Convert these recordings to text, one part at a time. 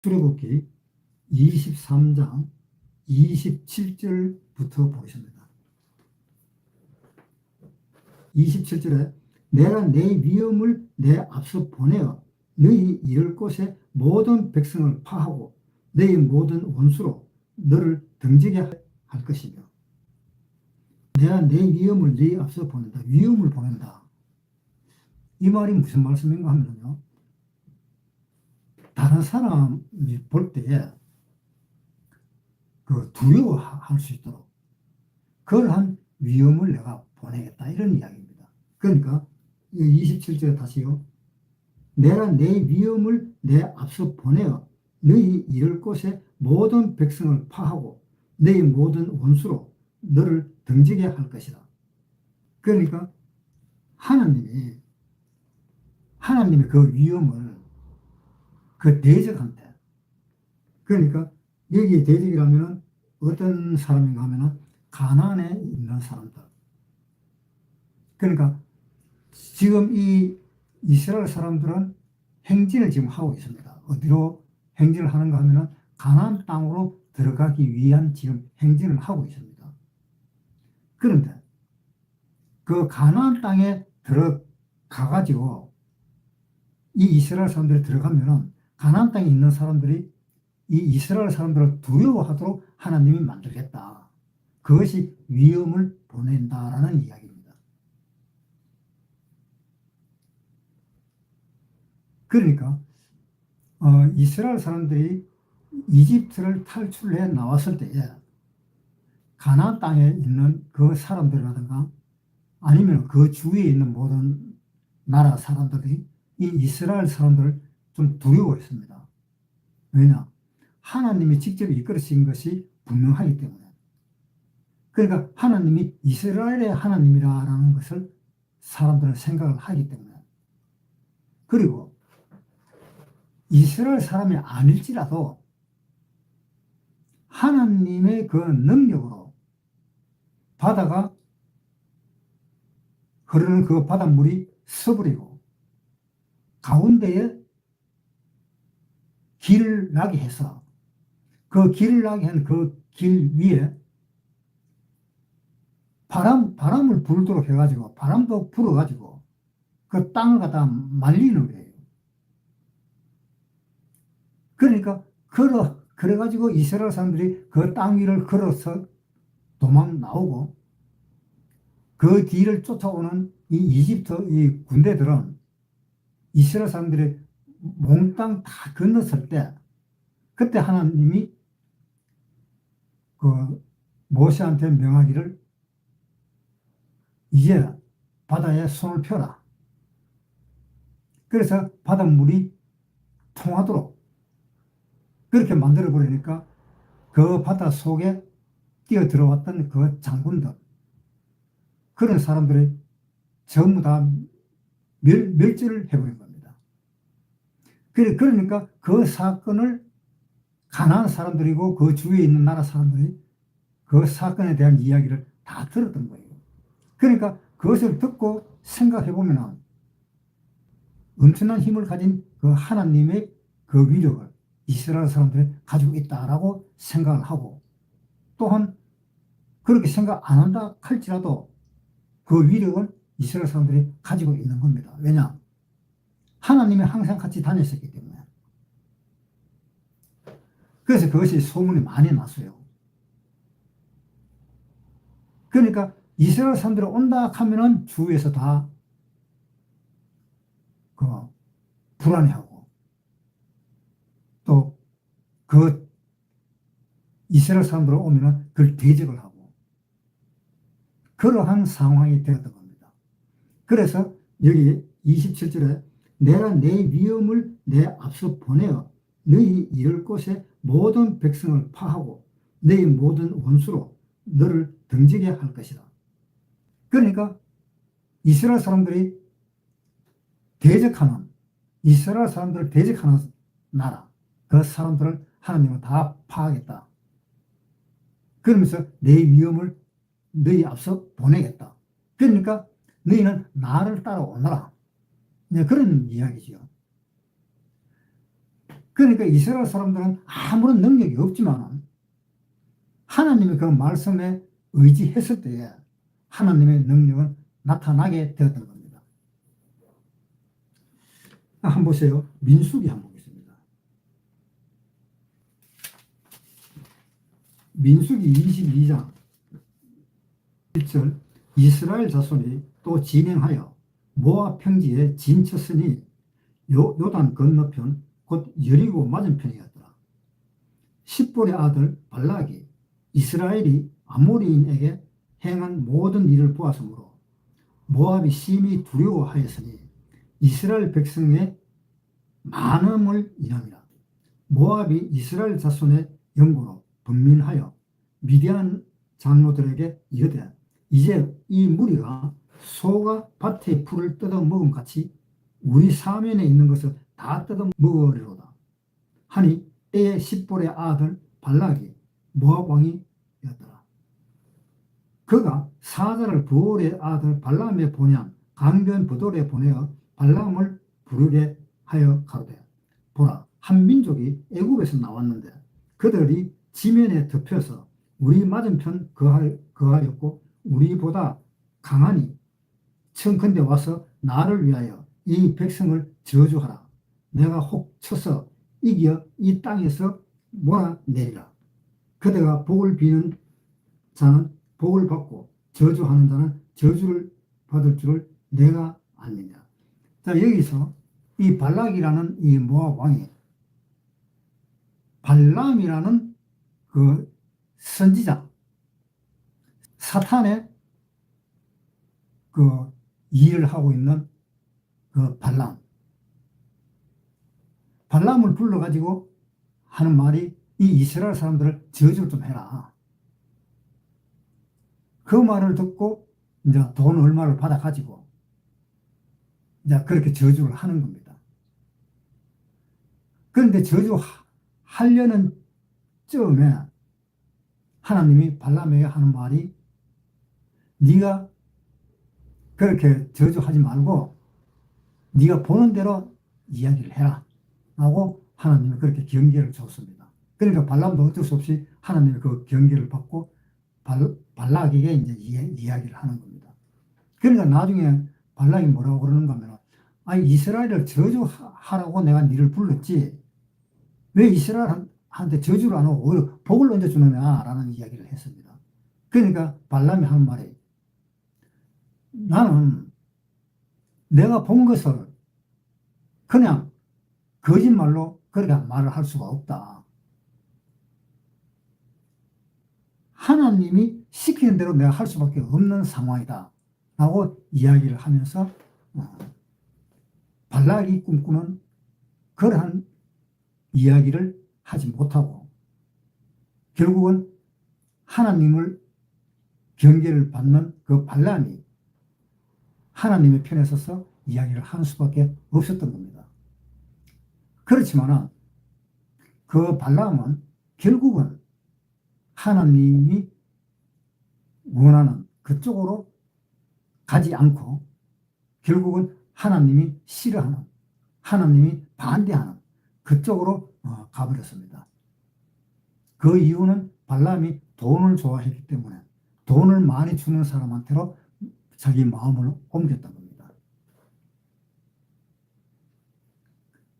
출애굽기 23장 27절부터 보겠습니다. 27절에 내가 내 위엄을 내 앞서 보내어 너희 이를 곳에 모든 백성을 파하고 너희 모든 원수로 너를 등지게 할 것이며, 내가 내 위엄을 네 앞서 보낸다. 위엄을 보낸다. 이 말이 무슨 말씀인가 하면요, 다른 사람이 볼 때에 두려워할 수 있도록 그러한 위험을 내가 보내겠다, 이런 이야기입니다. 그러니까 27절에 다시요, 내가 내 위험을 내 앞서 보내어 너희 이를 곳에 모든 백성을 파하고 너희 모든 원수로 너를 등지게 할 것이다. 그러니까 하나님이 그 위험을 그 대적한테, 그러니까 여기에 대적이라면 어떤 사람인가 하면 가나안에 있는 사람들. 그러니까 지금 이 이스라엘 사람들은 행진을 지금 하고 있습니다. 어디로 행진을 하는가 하면 가나안 땅으로 들어가기 위한 지금 행진을 하고 있습니다. 그런데 그 가나안 땅에 들어가가지고 이 이스라엘 사람들이 들어가면은 가나안 땅에 있는 사람들이 이 이스라엘 사람들을 두려워하도록 하나님이 만들겠다. 그것이 위험을 보낸다라는 이야기입니다. 그러니까 이스라엘 사람들이 이집트를 탈출해 나왔을 때에 가나안 땅에 있는 그 사람들이라든가 아니면 그 주위에 있는 모든 나라 사람들이 이 이스라엘 사람들을 좀 두려워했습니다. 왜냐? 하나님이 직접 이끌으신 것이 분명하기 때문에. 그러니까 하나님이 이스라엘의 하나님이라는 것을 사람들은 생각을 하기 때문에. 그리고 이스라엘 사람이 아닐지라도 하나님의 그 능력으로 바다가 흐르는 그 바닷물이 서버리고 가운데에 길을 나게 해서 그 길을 나게 한 그 길 위에 바람을 불도록 해가지고 바람도 불어가지고 그 땅을 갖다 말리는 거예요. 그러니까 그래가지고 이스라엘 사람들이 그 땅 위를 걸어서 도망 나오고 그 뒤를 쫓아오는 이 이집트 이 군대들은 이스라엘 사람들이 몽땅 다 건넜을 때 그때 하나님이 그 모세한테 명하기를 이제 바다에 손을 펴라. 그래서 바닷물이 통하도록 그렇게 만들어 버리니까 그 바다 속에 뛰어 들어왔던 그 장군들, 그런 사람들이 전부 다 멸절을 해버린 겁니다. 그러니까 그 사건을 가나안 사람들이고 그 주위에 있는 나라 사람들이 그 사건에 대한 이야기를 다 들었던 거예요. 그러니까 그것을 듣고 생각해 보면 엄청난 힘을 가진 그 하나님의 그 위력을 이스라엘 사람들이 가지고 있다라고 생각을 하고, 또한 그렇게 생각 안 한다 할지라도 그 위력은 이스라엘 사람들이 가지고 있는 겁니다. 왜냐? 하나님이 항상 같이 다녔었기 때문에. 그래서 그것이 소문이 많이 났어요. 그러니까 이스라엘 사람들이 온다 하면은 주위에서 다 불안해하고 또 그 이스라엘 사람들 오면은 그걸 대적을 하고 그러한 상황이 되었던 겁니다. 그래서 여기 27절에 내가 내 위엄을 내 앞서 보내어 너희 이를 곳에 모든 백성을 파하고 너희 모든 원수로 너를 등지게 할 것이다. 그러니까 이스라엘 사람들이 이스라엘 사람들을 대적하는 나라, 그 사람들을 하나님은 다 파하겠다. 그러면서 내 위엄을 너희 앞서 보내겠다. 그러니까 너희는 나를 따라오너라. 그런 이야기죠. 그러니까 이스라엘 사람들은 아무런 능력이 없지만 하나님의 그 말씀에 의지했을 때에 하나님의 능력은 나타나게 되었던 겁니다. 한번 보세요. 민수기 한번 보겠습니다. 민수기 22장 1절 이스라엘 자손이 또 진행하여 모압 평지에 진쳤으니 요단 건너편 곧 여리고 맞은편이었더라. 십볼의 아들 발락이 이스라엘이 아모리인에게 행한 모든 일을 보았으므로 모압이 심히 두려워하였으니 이스라엘 백성의 많음을 인함이라. 모압이 이스라엘 자손의 영고로 분민하여 미디안 장로들에게 이르되 이제 이 무리가 소가 밭의 풀을 뜯어 먹음 같이 우리 사면에 있는 것을 다 뜯어 먹으리로다 하니 때에 십볼의 아들 발락이 모압 왕이었더라. 그가 사자를 부올의 아들 발람에 보내한 강변 부돌에 보내어 발람을 부르게 하여 가로되 보라 한 민족이 애굽에서 나왔는데 그들이 지면에 덮여서 우리 맞은편 거하였고 우리보다 강하니 청컨대 와서 나를 위하여 이 백성을 저주하라. 내가 혹 쳐서 이겨 이 땅에서 몰아내리라. 그대가 복을 비는 자는 복을 받고 저주하는 자는 저주를 받을 줄을 내가 알느냐. 자, 여기서 이 발락이라는 이 모압 왕이 발람이라는 그 선지자, 사탄의 그 일을 하고 있는 그 발람을 불러가지고 하는 말이 이 이스라엘 사람들을 저주를 좀 해라. 그 말을 듣고 이제 돈 얼마를 받아가지고 이제 그렇게 저주를 하는 겁니다. 그런데 저주하려는 쯤에 하나님이 발람에게 하는 말이 네가 그렇게 저주하지 말고 네가 보는 대로 이야기를 해라 라고 하나님이 그렇게 경계를 줬습니다. 그러니까 발람도 어쩔 수 없이 하나님의 그 경계를 받고 발락에게 이제 이야기를 하는 겁니다. 그러니까 나중에 발락이 뭐라고 그러는가 하면 아니 이스라엘을 저주하라고 내가 니를 불렀지 왜 이스라엘한테 저주를 안 하고 오히려 복을 얹어주느냐 라는 이야기를 했습니다. 그러니까 발람이 하는 말이 나는 내가 본 것을 그냥 거짓말로 그렇게 말을 할 수가 없다. 하나님이 시키는 대로 내가 할 수밖에 없는 상황이다 라고 이야기를 하면서 발락이 꿈꾸는 그러한 이야기를 하지 못하고 결국은 하나님을 경계를 받는 그 발람이 하나님의 편에 서서 이야기를 하는 수밖에 없었던 겁니다. 그렇지만 그 발람은 결국은 하나님이 원하는 그쪽으로 가지 않고 결국은 하나님이 싫어하는 하나님이 반대하는 그쪽으로 가버렸습니다. 그 이유는 발람이 돈을 좋아했기 때문에 돈을 많이 주는 사람한테로 자기 마음을 옮겼던 겁니다.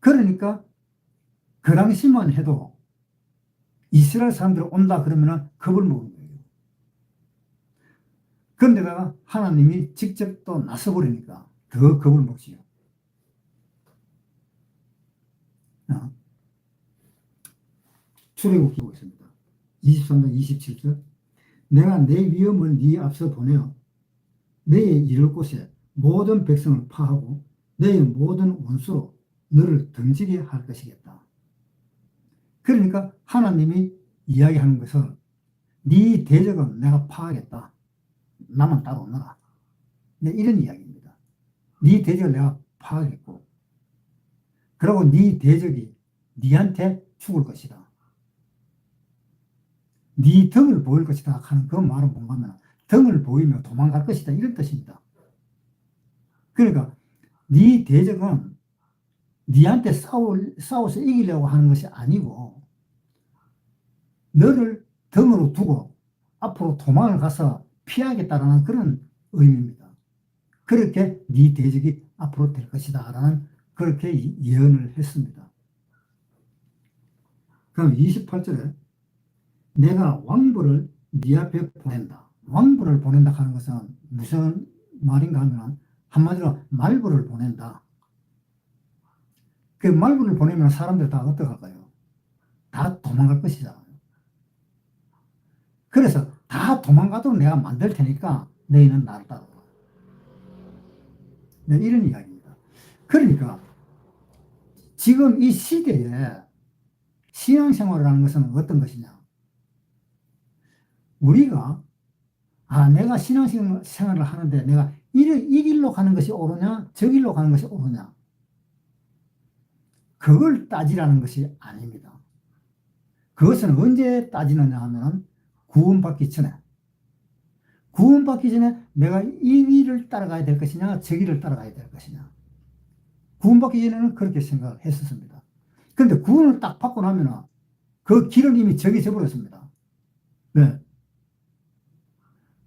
그러니까 그 당시만 해도 이스라엘 사람들이 온다 그러면 겁을 먹은 거예요. 그런데다가 하나님이 직접 또 나서버리니까 더 겁을 먹지요. 출애굽기 보겠습니다. 23장 27절 내가 내 위엄을 네 앞서 보내어 너의 이를 곳에 모든 백성을 파하고 너의 모든 원수로 너를 등지게 할 것이겠다. 그러니까 하나님이 이야기하는 것은 네 대적은 내가 파하겠다. 나만 따라오너라. 이런 이야기입니다. 네 대적을 내가 파하겠고 그리고 네 대적이 네한테 죽을 것이다. 네 등을 보일 것이다 하는 그 말은 뭔가 하면 등을 보이며 도망갈 것이다 이런 뜻입니다. 그러니까 네 대적은 니한테 싸워서 이기려고 하는 것이 아니고 너를 덤으로 두고 앞으로 도망을 가서 피하겠다라는 그런 의미입니다. 그렇게 네 대적이 앞으로 될 것이다 라는 그렇게 예언을 했습니다. 그럼 28절에 내가 왕부를 네 앞에 보낸다. 왕부를 보낸다 하는 것은 무슨 말인가 하면 한마디로 말부를 보낸다. 그 말부를 보내면 사람들 다 어떡할까요? 다 도망갈 것이잖아요. 그래서 다 도망가도록 내가 만들 테니까 너희는 나를 따라와. 네, 이런 이야기입니다. 그러니까 지금 이 시대에 신앙생활을 하는 것은 어떤 것이냐? 우리가 내가 신앙생활을 하는데 내가 이 길로 가는 것이 옳으냐 저 길로 가는 것이 옳으냐 그걸 따지라는 것이 아닙니다. 그것은 언제 따지느냐 하면 구원받기 전에 내가 이 길을 따라가야 될 것이냐 저 길을 따라가야 될 것이냐 구원받기 전에는 그렇게 생각했었습니다. 그런데 구원을 딱 받고 나면 그 길은 이미 정해져 버렸습니다. 네.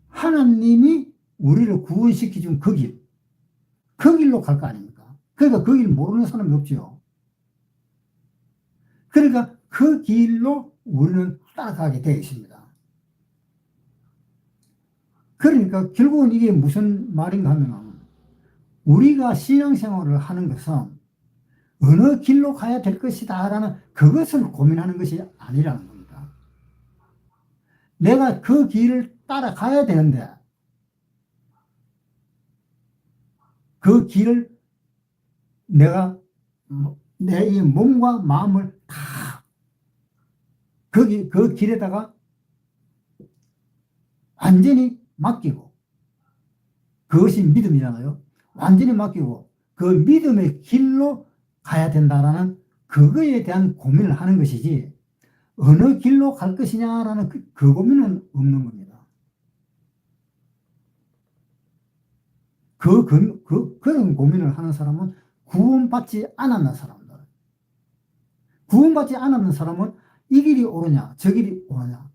하나님이 우리를 구원시켜준 그 길로 갈 거 아닙니까? 그러니까 그 길 모르는 사람이 없죠. 그러니까 그 길로 우리는 따라가게 되어 있습니다. 그러니까 결국은 이게 무슨 말인가 하면 우리가 신앙생활을 하는 것은 어느 길로 가야 될 것이다 라는 그것을 고민하는 것이 아니라는 겁니다. 내가 그 길을 따라가야 되는데 그 길을 내가 내 이 몸과 마음을 다 그 길에다가 완전히 맡기고 그것이 믿음이잖아요. 완전히 맡기고 그 믿음의 길로 가야 된다라는 그거에 대한 고민을 하는 것이지 어느 길로 갈 것이냐라는 그 고민은 없는 겁니다. 그런 고민을 하는 사람은 구원받지 않았는 사람들. 구원받지 않았는 사람은 이 길이 옳으냐 저 길이 옳으냐.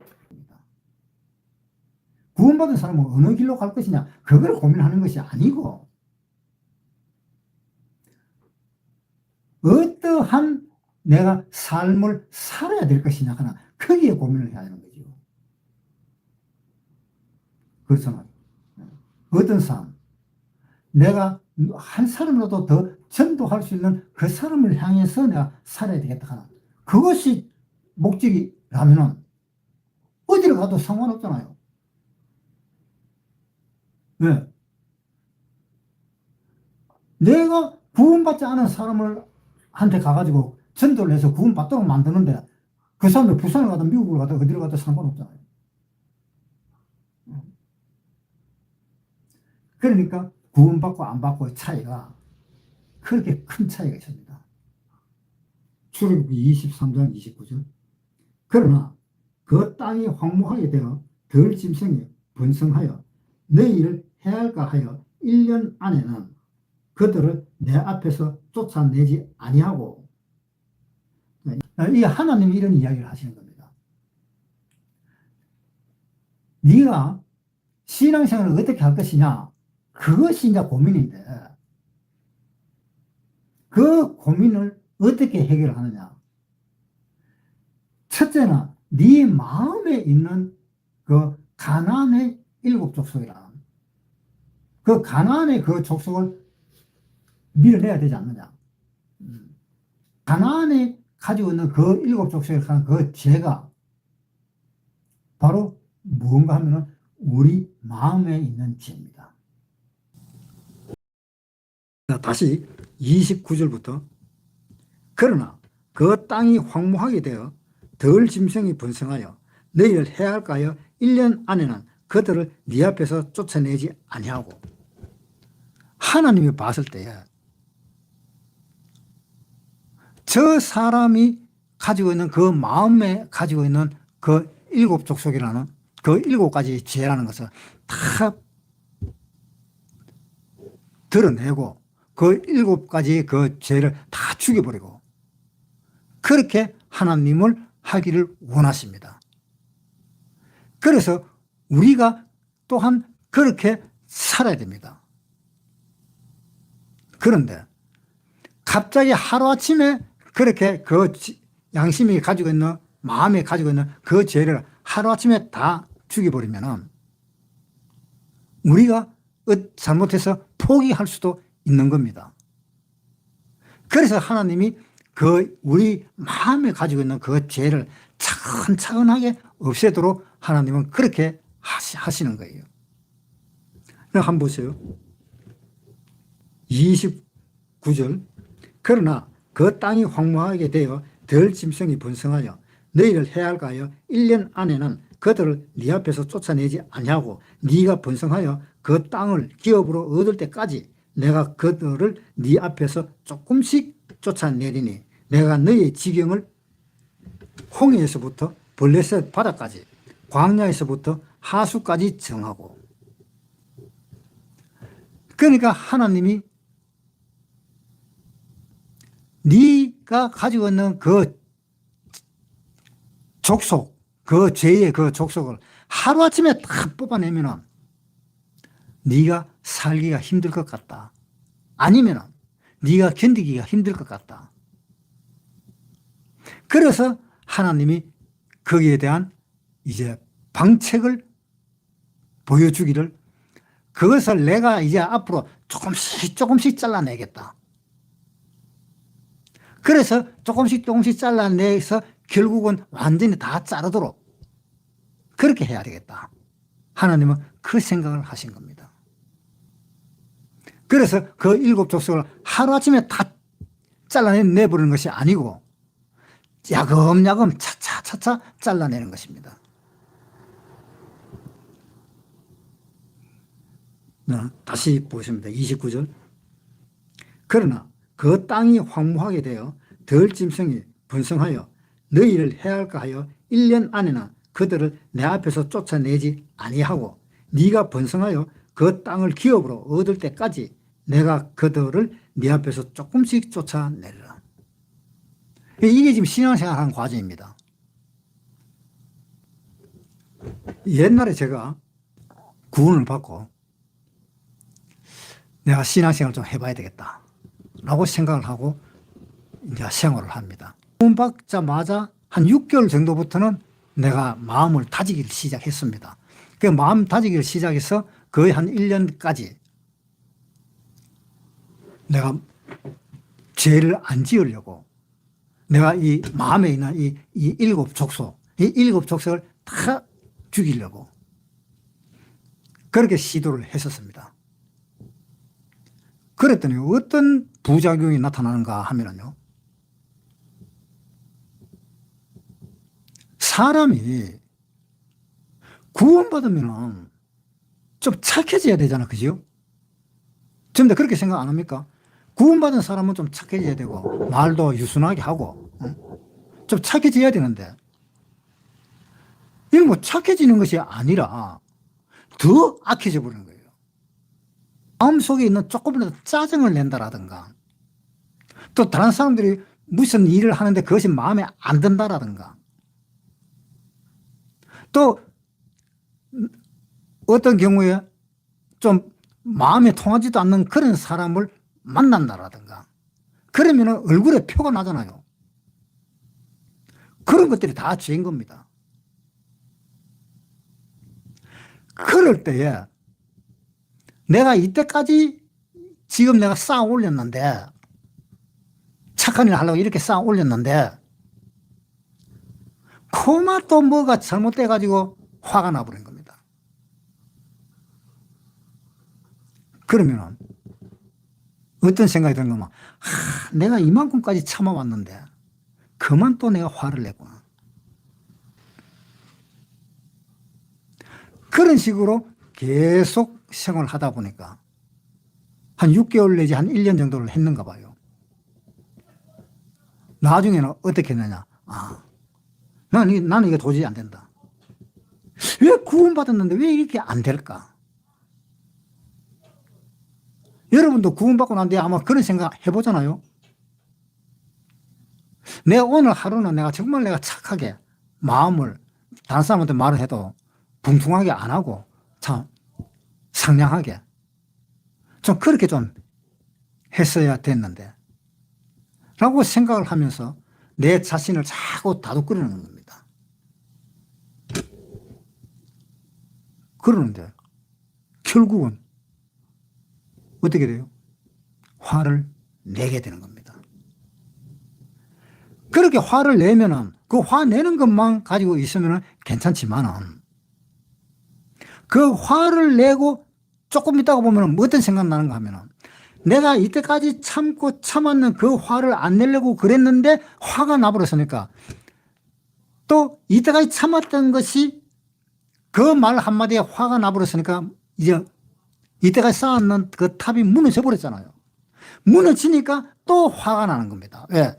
구원받은 사람은 어느 길로 갈 것이냐 그걸 고민하는 것이 아니고 어떠한 내가 삶을 살아야 될 것이냐 하나 거기에 고민을 해야 하는 거죠. 그렇잖아요. 어떤 삶 내가 한 사람이라도 더 전도할 수 있는 그 사람을 향해서 내가 살아야 되겠다 하나 그것이 목적이라면 어디를 가도 상관없잖아요. 네. 내가 구원받지 않은 사람을 한테 가가지고 전도를 해서 구원받도록 만드는데 그 사람이 부산을 가든 미국을 가든 어디를 가든 상관없잖아요. 그러니까 구원받고 안 받고의 차이가 그렇게 큰 차이가 있습니다. 출애굽기 23장 29절 그러나 그 땅이 황무하게 되어 덜 짐승이 번성하여 너희를 해할까 하여 1년 안에는 그들을 내 앞에서 쫓아내지 아니하고 이 하나님이 이런 이야기를 하시는 겁니다. 네가 신앙생활을 어떻게 할 것이냐 그것이 이제 고민인데 그 고민을 어떻게 해결하느냐 첫째는 네 마음에 있는 그 가나안의 7 족속이라는 그 가나안의 그 족속을 밀어내야 되지 않느냐. 가나안이 가지고 있는 그 7 족속에 관한 그 죄가 바로 무언가 하면은 우리 마음에 있는 죄입니다. 다시 29절부터 그러나 그 땅이 황무하게 되어 덜 짐승이 번성하여 너희를 해할까 하여 1년 안에는 그들을 네 앞에서 쫓아내지 아니하고 하나님이 봤을 때에 저 사람이 가지고 있는 그 마음에 가지고 있는 그 7 족속이라는 그 7가지 죄라는 것을 다 드러내고 그 그 7가지 그 죄를 다 죽여버리고 그렇게 하나님을 하기를 원하십니다. 그래서 우리가 또한 그렇게 살아야 됩니다. 그런데 갑자기 하루아침에 그렇게 그 양심이 가지고 있는, 마음에 가지고 있는 그 죄를 하루아침에 다 죽여버리면 우리가 잘못해서 포기할 수도 있는 겁니다. 그래서 하나님이 그 우리 마음에 가지고 있는 그 죄를 차근차근하게 없애도록 하나님은 그렇게 하시는 거예요. 한번 보세요. 29절. 그러나 그 땅이 황무하게 되어 덜 짐승이 번성하여 너희를 해할까 하여 1년 안에는 그들을 네 앞에서 쫓아내지 아니하고 네가 번성하여 그 땅을 기업으로 얻을 때까지 내가 그들을 네 앞에서 조금씩 쫓아내리니 내가 너희의 지경을 홍해에서부터 블레셋 바다까지 광야에서부터 하수까지 정하고. 그러니까 하나님이 네가 가지고 있는 그 족속, 그 죄의 그 족속을 하루아침에 다 뽑아내면 네가 살기가 힘들 것 같다. 아니면 네가 견디기가 힘들 것 같다. 그래서 하나님이 거기에 대한 이제 방책을 보여주기를, 그것을 내가 이제 앞으로 조금씩 잘라내겠다. 그래서 조금씩 잘라내서 결국은 완전히 다 자르도록 그렇게 해야 되겠다. 하나님은 그 생각을 하신 겁니다. 그래서 그 7족속을 하루아침에 다 잘라내버리는 것이 아니고 야금야금 차차 잘라내는 것입니다. 다시 보겠습니다. 29절. 그러나 그 땅이 황무하게 되어 덜 짐승이 번성하여 너희를 해할까 하여 1년 안에는 그들을 내 앞에서 쫓아내지 아니하고 네가 번성하여 그 땅을 기업으로 얻을 때까지 내가 그들을 네 앞에서 조금씩 쫓아내리라. 이게 지금 신앙생활하는 과정입니다. 옛날에 제가 구원을 받고 내가 신앙생활을 좀 해봐야 되겠다 라고 생각을 하고 이제 생활을 합니다. 구원받자마자 한 6개월 정도부터는 내가 마음을 다지기를 시작했습니다. 그 마음 다지기를 시작해서 거의 한 1년까지 내가 죄를 안 지으려고 내가 이 마음에 있는 이 7족속, 이 7족속을 다 죽이려고 그렇게 시도를 했었습니다. 그랬더니 어떤 부작용이 나타나는가 하면요. 사람이 구원받으면 좀 착해져야 되잖아. 그죠? 좀 더 그렇게 생각 안 합니까? 구원받은 사람은 좀 착해져야 되고, 말도 유순하게 하고, 좀 착해져야 되는데, 이건 뭐 착해지는 것이 아니라 더 악해져 버리는 거예요. 마음속에 있는 조금이라도 짜증을 낸다라든가, 또 다른 사람들이 무슨 일을 하는데 그것이 마음에 안 든다라든가, 또 어떤 경우에 좀 마음에 통하지도 않는 그런 사람을 만난다라든가, 그러면 얼굴에 표가 나잖아요. 그런 것들이 다 죄인 겁니다. 그럴 때에 내가 이때까지 지금 내가 쌓아 올렸는데, 착한 일 하려고 이렇게 쌓아 올렸는데, 코마 또 뭐가 잘못돼가지고 화가 나버린 겁니다. 그러면 어떤 생각이 드는 거면, 내가 이만큼까지 참아왔는데 그만 또 내가 화를 냈구나. 그런 식으로 계속 생활을 하다 보니까 한 6개월 내지 한 1년 정도를 했는가 봐요. 나중에는 어떻게 했느냐. 나는 이게 도저히 안 된다. 왜 구원받았는데 왜 이렇게 안 될까? 여러분도 구원받고 난 뒤에 아마 그런 생각 해보잖아요. 내 오늘 하루는 내가 정말 내가 착하게 마음을 다른 사람한테 말을 해도 붕퉁하게 안 하고 참 상냥하게 좀 그렇게 좀 했어야 됐는데 라고 생각을 하면서 내 자신을 자꾸 다독거리는 겁니다. 그러는데 결국은 어떻게 돼요? 화를 내게 되는 겁니다. 그렇게 화를 내면은 그 화 내는 것만 가지고 있으면 괜찮지만은 그 화를 내고 조금 있다가 보면 어떤 생각 나는가 하면은 내가 이때까지 참고 참았는 그 화를 안 내려고 그랬는데 화가 나버렸으니까 또 이때까지 참았던 것이 그 말 한마디에 화가 나버렸으니까 이제 이때까지 쌓았는 그 탑이 무너져 버렸잖아요. 무너지니까 또 화가 나는 겁니다. 왜?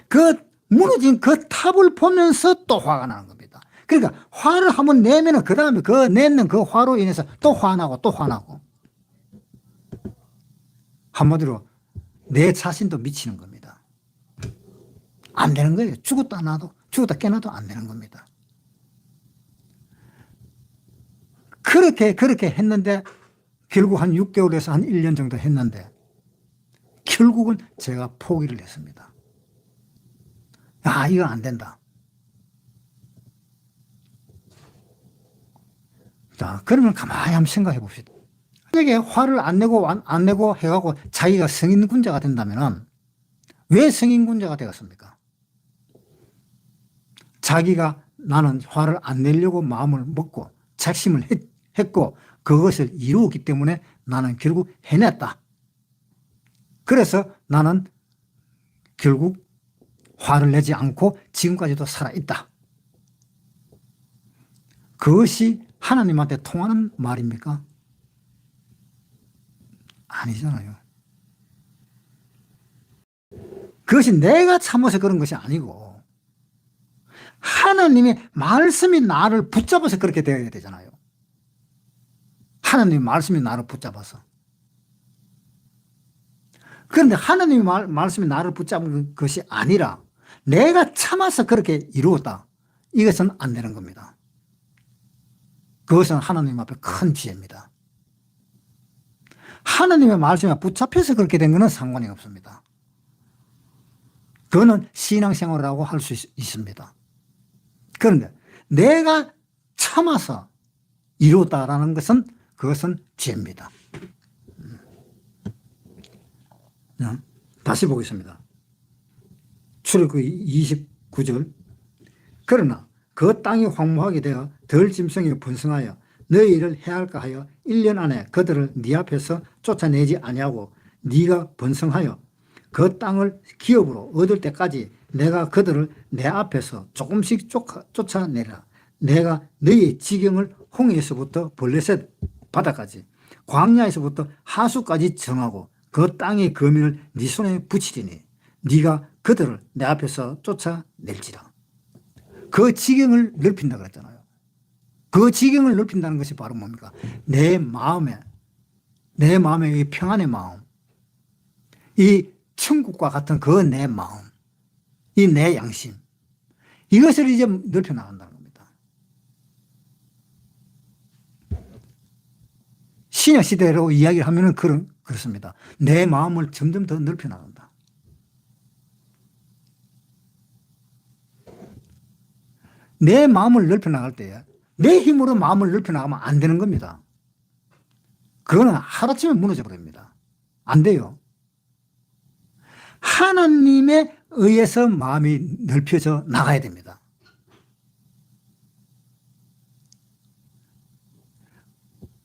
그 무너진 그 탑을 보면서 또 화가 나는 겁니다. 그러니까 화를 한번 내면은 그 다음에 그 내는 그 화로 인해서 또 화나고 또 화나고 한마디로 내 자신도 미치는 겁니다. 안 되는 거예요. 죽었다 깨나도 안 되는 겁니다. 그렇게 했는데 결국 한 6개월에서 한 1년 정도 했는데 결국은 제가 포기를 했습니다. 이건 안 된다. 자, 그러면 가만히 한번 생각해 봅시다. 만약에 화를 안 내고 해가고 자기가 성인군자가 된다면 왜 성인군자가 되었습니까? 자기가 나는 화를 안 내려고 마음을 먹고 작심을 했고 그것을 이루었기 때문에 나는 결국 해냈다. 그래서 나는 결국 화를 내지 않고 지금까지도 살아있다. 그것이 하나님한테 통하는 말입니까? 아니잖아요. 그것이 내가 참아서 그런 것이 아니고 하나님의 말씀이 나를 붙잡아서 그렇게 되어야 되잖아요. 하나님의 말씀이 나를 붙잡아서. 그런데 하나님의 말씀이 나를 붙잡은 것이 아니라 내가 참아서 그렇게 이루었다. 이것은 안 되는 겁니다. 그것은 하나님 앞에 큰 죄입니다. 하나님의 말씀에 붙잡혀서 그렇게 된 것은 상관이 없습니다. 그거는 신앙생활이라고 할 수 있습니다. 그런데 내가 참아서 이루었다라는 것은 그것은 죄입니다. 다시 보겠습니다. 출애굽기 29절. 그러나 그 땅이 황무하게 되어 덜 짐승이 번성하여 너희를 해할까 하여 1년 안에 그들을 네 앞에서 쫓아내지 아니하고 네가 번성하여 그 땅을 기업으로 얻을 때까지 내가 그들을 내 앞에서 조금씩 쫓아내라. 내가 너희의 지경을 홍해에서부터 블레셋 바다까지 광야에서부터 하수까지 정하고 그 땅의 거민을 네 손에 붙이리니 네가 그들을 내 앞에서 쫓아낼지라. 그 지경을 넓힌다 그랬잖아요. 그 지경을 넓힌다는 것이 바로 뭡니까? 내 마음의 이 평안의 마음, 이 천국과 같은 그 내 마음, 이 내 양심, 이것을 이제 넓혀 나간다는 겁니다. 신약 시대로 이야기를 하면은 그렇습니다. 내 마음을 점점 더 넓혀 나간다. 내 마음을 넓혀 나갈 때에 내 힘으로 마음을 넓혀 나가면 안 되는 겁니다. 그거는 하루아침에 무너져 버립니다. 안 돼요. 하나님에 의해서 마음이 넓혀져 나가야 됩니다.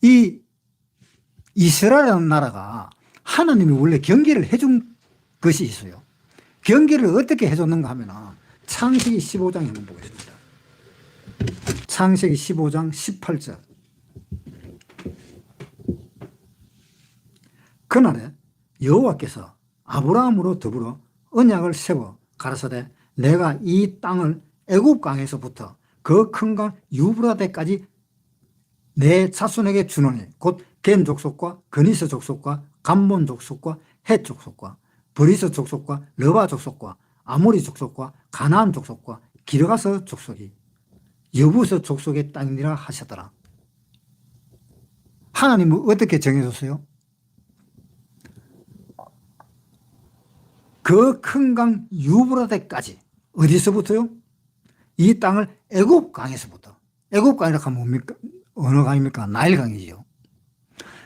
이 이스라엘이라는 나라가 하나님이 원래 경계를 해준 것이 있어요. 경계를 어떻게 해줬는가 하면 창세기 15장 한번 보겠습니다. 창세기 15장 18절. 그날에 여호와께서 아브라함으로 더불어 언약을 세워 가라사대 내가 이 땅을 애굽 강에서부터 그 큰 강 유브라데까지 내 자손에게 주노니 곧 겐 족속과 그니스 족속과 감몬 족속과 헷 족속과 브리스 족속과 르바 족속과 아모리 족속과 가나안 족속과 기르가스 족속이 여부스 족속의 땅이라 하셨더라. 하나님은 어떻게 정해줬어요? 그 큰 강 유브라데까지. 어디서부터요? 이 땅을 애굽 강에서부터. 애굽 강이라고 하면 뭡니까? 어느 강입니까? 나일 강이죠.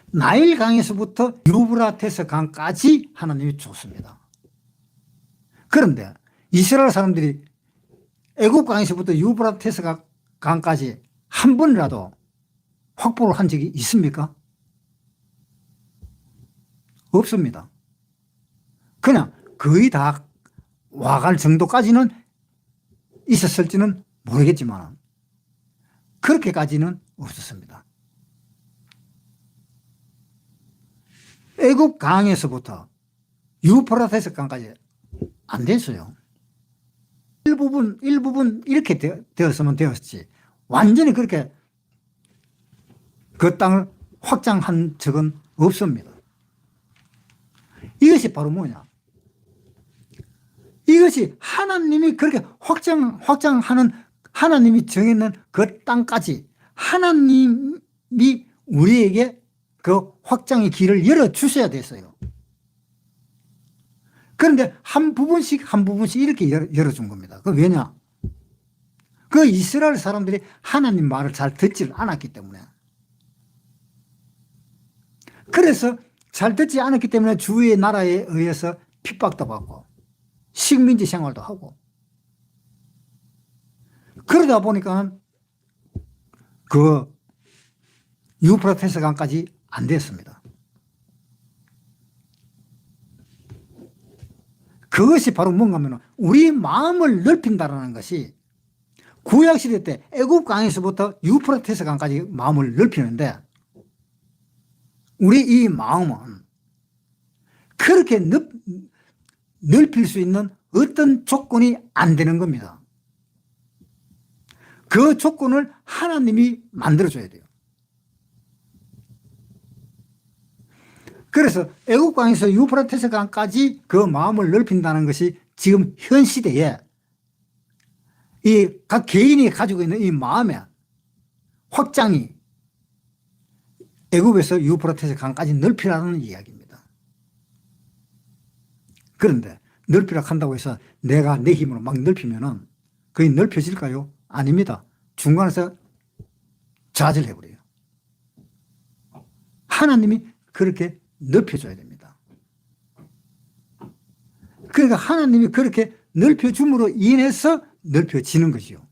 나일 강에서부터 유브라테스 강까지 하나님이 줬습니다. 그런데 이스라엘 사람들이 애굽 강에서부터 유브라테스 강까지 한 번이라도 확보를 한 적이 있습니까? 없습니다. 그냥 거의 다 와갈 정도까지는 있었을지는 모르겠지만 그렇게까지는 없었습니다. 애굽 강에서부터 유프라테스 강까지 안 됐어요. 일부분 이렇게 되었으면 되었지 완전히 그렇게 그 땅을 확장한 적은 없습니다. 이것이 바로 뭐냐? 이것이 하나님이 그렇게 확장하는 하나님이 정해놓은 그 땅까지 하나님이 우리에게 그 확장의 길을 열어주셔야 됐어요. 그런데 한 부분씩 이렇게 열어준 겁니다. 그 왜냐? 그 이스라엘 사람들이 하나님 말을 잘 듣지 않았기 때문에. 그래서 잘 듣지 않았기 때문에 주의 나라에 의해서 핍박도 받고 식민지 생활도 하고 그러다 보니까 그 유프라테스 강까지 안 됐습니다. 그것이 바로 뭔가 하면 우리 마음을 넓힌다는 것이 구약시대 때 애굽 강에서부터 유프라테스 강까지 마음을 넓히는데 우리 이 마음은 그렇게 넓힐 수 있는 어떤 조건이 안 되는 겁니다. 그 조건을 하나님이 만들어줘야 돼요. 그래서 애국강에서 유프라테스 강까지 그 마음을 넓힌다는 것이 지금 현 시대에 이 각 개인이 가지고 있는 이 마음의 확장이 애굽에서 유프라테스 강까지 넓히라는 이야기입니다. 그런데 넓히라고 한다고 해서 내가 내 힘으로 막 넓히면은 그게 넓혀질까요? 아닙니다. 중간에서 좌절해버려요. 하나님이 그렇게 넓혀줘야 됩니다. 그러니까 하나님이 그렇게 넓혀줌으로 인해서 넓혀지는 것이요.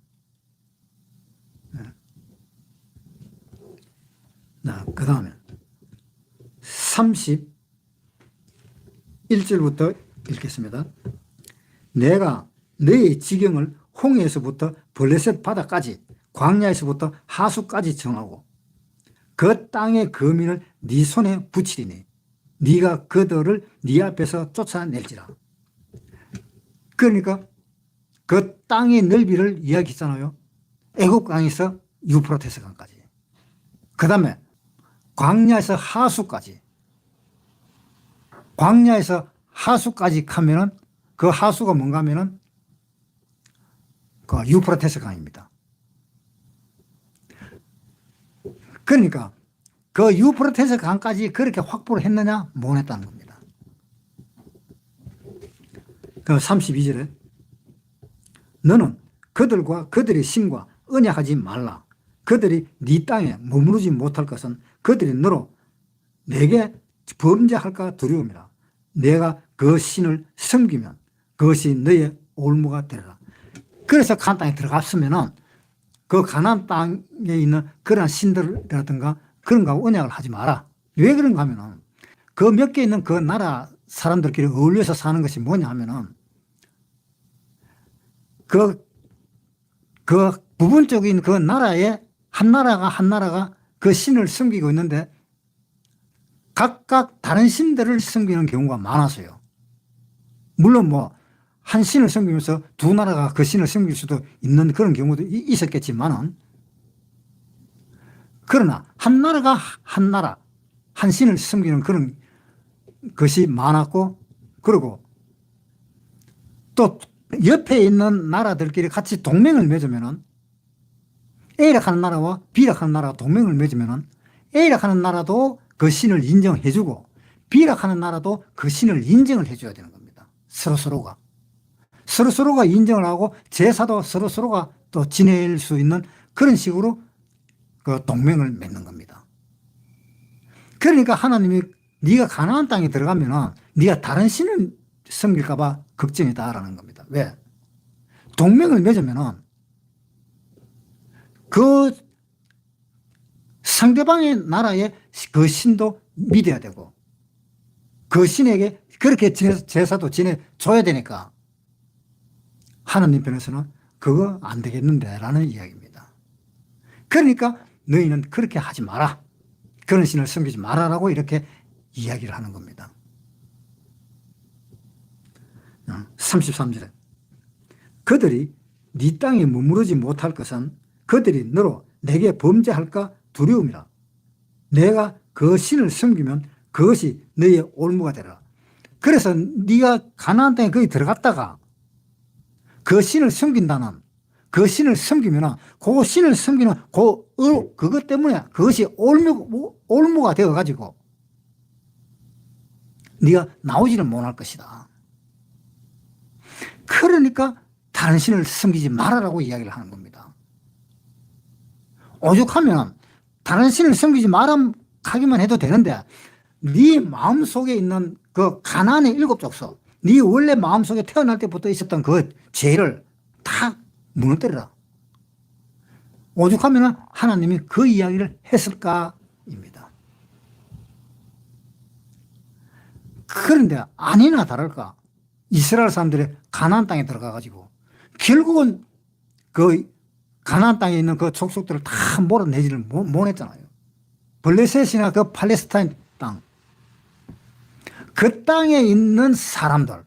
그 다음에 31절부터 읽겠습니다. 내가 너의 지경을 홍해에서부터 블레셋 바다까지 광야에서부터 하수까지 정하고 그 땅의 거민을 네 손에 붙이리니 네가 그들을 네 앞에서 쫓아낼지라. 그러니까 그 땅의 넓이를 이야기했잖아요. 애굽 강에서 유프라테스 강까지. 그 다음에 광야에서 하수까지. 광야에서 하수까지 가면은 그 하수가 뭔가 하면은 그 유프라테스 강입니다. 그러니까 그 유프라테스 강까지 그렇게 확보를 했느냐? 못 했다는 겁니다. 그 32절에 너는 그들과 그들의 신과 언약하지 말라. 그들이 네 땅에 머무르지 못할 것은 그들이 너로 내게 범죄할까 두려움이라. 내가 그 신을 섬기면 그것이 너의 올무가 되리라. 그래서 가나안 땅에 들어갔으면은 그 가나안 땅에 있는 그런 신들이라든가 그런 거하고 언약을 하지 마라. 왜 그런가 하면은 그 몇 개 있는 그 나라 사람들끼리 어울려서 사는 것이 뭐냐 하면은 그 부분적인 그 나라에 한 나라가 그 신을 섬기고 있는데 각각 다른 신들을 섬기는 경우가 많았어요. 물론 뭐 한 신을 섬기면서 두 나라가 그 신을 섬길 수도 있는 그런 경우도 있었겠지만은 그러나 한 나라가 한 신을 섬기는 그런 것이 많았고, 그리고 또 옆에 있는 나라들끼리 같이 동맹을 맺으면은 A락 하는 나라와 B락 하는 나라가 동맹을 맺으면은 A락 하는 나라도 그 신을 인정해주고 B락 하는 나라도 그 신을 인정을 해줘야 되는 겁니다. 서로서로가. 서로서로가 인정을 하고 제사도 서로서로가 또 지낼 수 있는 그런 식으로 그 동맹을 맺는 겁니다. 그러니까 하나님이 네가 가나안 땅에 들어가면은 네가 다른 신을 섬길까 봐 걱정이다라는 겁니다. 왜? 동맹을 맺으면은 그 상대방의 나라의 그 신도 믿어야 되고 그 신에게 그렇게 제사도 지내줘야 되니까 하나님 편에서는 그거 안 되겠는데 라는 이야기입니다. 그러니까 너희는 그렇게 하지 마라. 그런 신을 섬기지 마라라고 이렇게 이야기를 하는 겁니다. 33절에 그들이 네 땅에 머무르지 못할 것은 그들이 너로 내게 범죄할까 두려움이라. 내가 그 신을 섬기면 그것이 너의 올무가 되라. 그래서 네가 가나안 땅에 거기 들어갔다가 그 신을 섬긴다는 그 신을 섬기면 그 신을 섬기는 그것 때문에 그것이 올무가 되어가지고 네가 나오지를 못할 것이다. 그러니까 다른 신을 섬기지 말아라고 이야기를 하는 겁니다. 오죽하면 다른 신을 섬기지 말아 하기만 해도 되는데 네 마음속에 있는 그 가나안의 7족속, 네 원래 마음속에 태어날 때부터 있었던 그 죄를 다 무너뜨려라. 오죽하면 하나님이 그 이야기를 했을까입니다. 그런데 아니나 다를까 이스라엘 사람들이 가나안 땅에 들어가가지고 결국은 그 가나안 땅에 있는 그 족속들을 다 몰아내지를 못했잖아요. 블레셋이나 그 팔레스타인 땅, 그 땅에 있는 사람들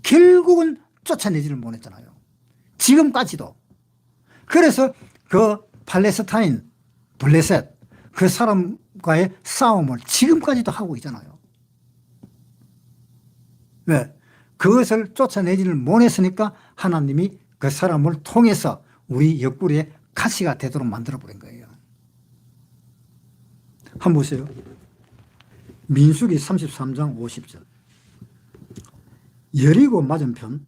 결국은 쫓아내지를 못했잖아요. 지금까지도. 그래서 그 팔레스타인, 블레셋 그 사람과의 싸움을 지금까지도 하고 있잖아요. 왜? 그것을 쫓아내지를 못했으니까 하나님이 그 사람을 통해서 우리 옆구리에 가시가 되도록 만들어버린 거예요. 한번 보세요. 민수기 33장 50절. 여리고 맞은편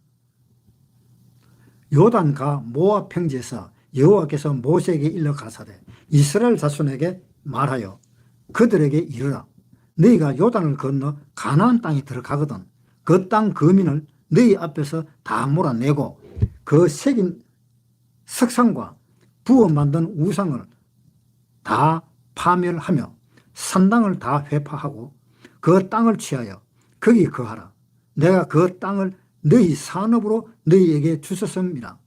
요단가 모압 평지에서 여호와께서 모세에게 일러 가라사대 이스라엘 자손에게 말하여 그들에게 이르라. 너희가 요단을 건너 가나안 땅에 들어가거든 그 땅 거민을 너희 앞에서 다 몰아내고 그 새긴 석상과 부어 만든 우상을 다 파멸하며 산당을 다 회파하고 그 땅을 취하여 거기 거하라. 내가 그 땅을 너희 산업으로 너희에게 주셨음이라.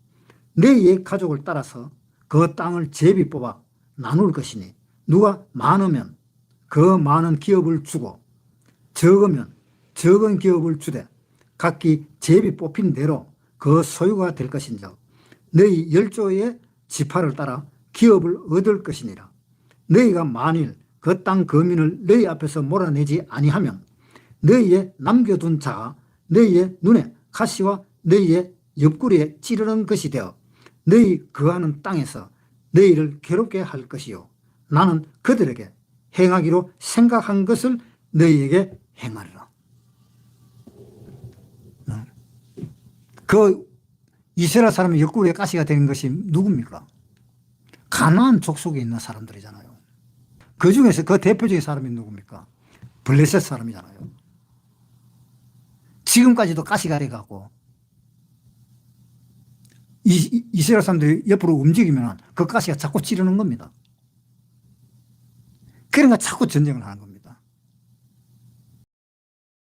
너희의 가족을 따라서 그 땅을 제비 뽑아 나눌 것이니 누가 많으면 그 많은 기업을 주고 적으면 적은 기업을 주되 각기 제비 뽑힌 대로 그 소유가 될 것인즉 너희 10조의 지파를 따라 기업을 얻을 것이니라. 너희가 만일 그 땅 거민을 너희 앞에서 몰아내지 아니하면 너희의 남겨둔 자가 너희의 눈에 가시와 너희의 옆구리에 찌르는 것이 되어 너희 거하는 땅에서 너희를 괴롭게 할 것이요 나는 그들에게 행하기로 생각한 것을 너희에게 행하리라. 그 이스라엘 사람의 옆구리에 가시가 되는 것이 누굽니까? 가나안 족속에 있는 사람들이잖아요. 그 중에서 그 대표적인 사람이 누굽니까? 블레셋 사람이잖아요. 지금까지도 가시가 돼가고 이스라엘 사람들이 옆으로 움직이면 그 가시가 자꾸 찌르는 겁니다. 그러니까 자꾸 전쟁을 하는 겁니다.